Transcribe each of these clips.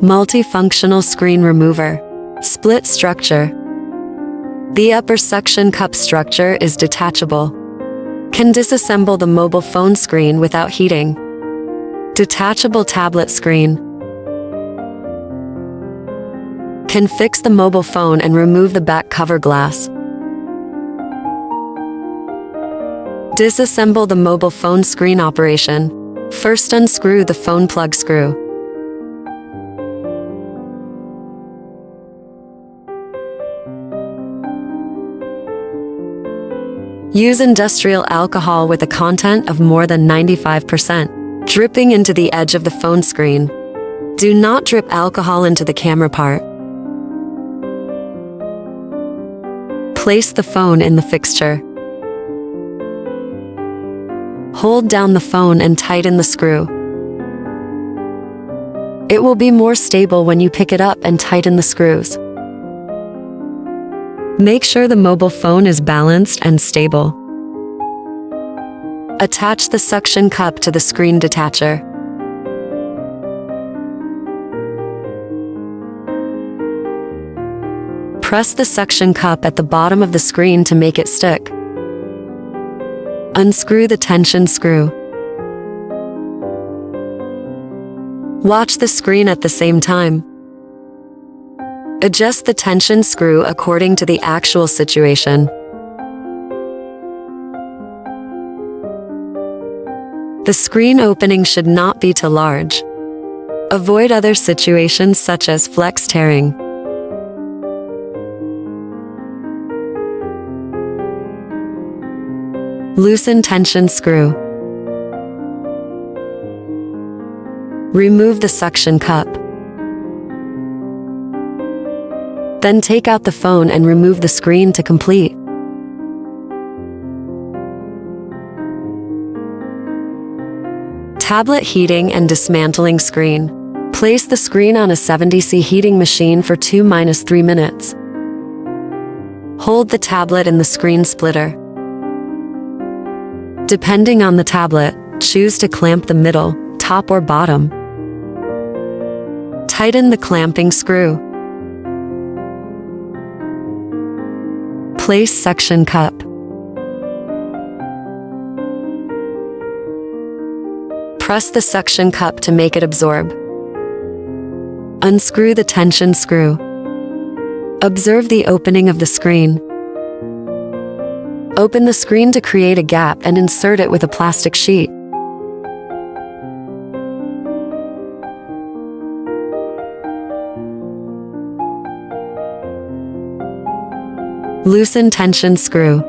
Multifunctional screen remover. Split structure. The upper suction cup structure is detachable. Can disassemble the mobile phone screen without heating. Detachable tablet screen. Can fix the mobile phone and remove the back cover glass. Disassemble the mobile phone screen operation. First unscrew the phone plug screw. Use industrial alcohol with a content of more than 95%, dripping into the edge of the phone screen. Do not drip alcohol into the camera part. Place the phone in the fixture. Hold down the phone and tighten the screw. It will be more stable when you pick it up and tighten the screws. Make sure the mobile phone is balanced and stable. Attach the suction cup to the screen detacher. Press the suction cup at the bottom of the screen to make it stick. Unscrew the tension screw. Watch the screen at the same time. Adjust the tension screw according to the actual situation. The screen opening should not be too large. Avoid other situations such as flex tearing. Loosen tension screw. Remove the suction cup. Then take out the phone and remove the screen to complete. Tablet heating and dismantling screen. Place the screen on a 70°C heating machine for 2–3 minutes. Hold the tablet in the screen splitter. Depending on the tablet, choose to clamp the middle, top or bottom. Tighten the clamping screw. Place suction cup. Press the suction cup to make it absorb. Unscrew the tension screw. Observe the opening of the screen. Open the screen to create a gap and insert it with a plastic sheet. Loosen tension screw.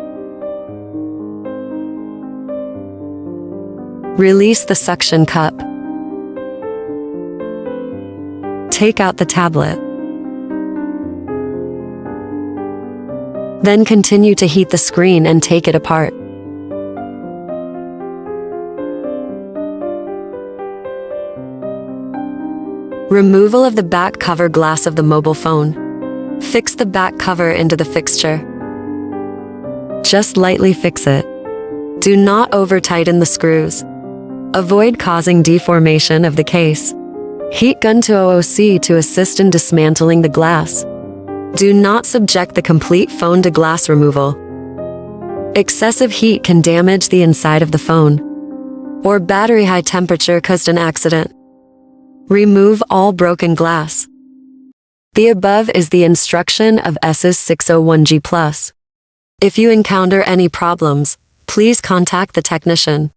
Release the suction cup. Take out the tablet. Then continue to heat the screen and take it apart. Removal of the back cover glass of the mobile phone. Fix the back cover into the fixture. Just lightly fix it. Do not over-tighten the screws. Avoid causing deformation of the case. Heat gun to OOC to assist in dismantling the glass. Do not subject the complete phone to glass removal. Excessive heat can damage the inside of the phone. Or battery high temperature caused an accident. Remove all broken glass. The above is the instruction of SS-601G Plus. If you encounter any problems, please contact the technician.